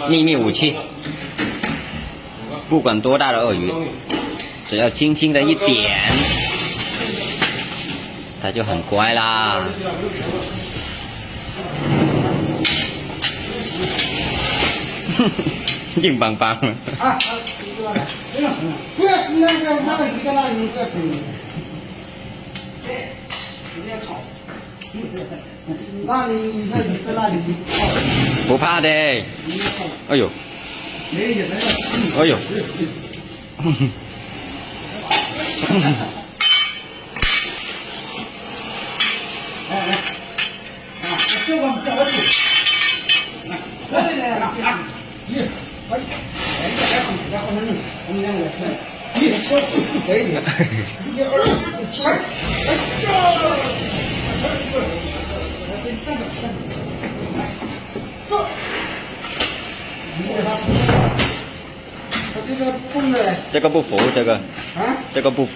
秘密武器，不管多大的鳄鱼，只要轻轻的一点，它就很乖啦。硬邦邦了。啊，不要死那个鱼在那里，不要死。对，有点烤。那里你看鱼在那里烤。不怕的。哎呦。哎呦。这个比较紧。来，来，来。哎，然后我们两个可以，一二三，这个蹦的嘞，这个不服，这个，啊，这个不服。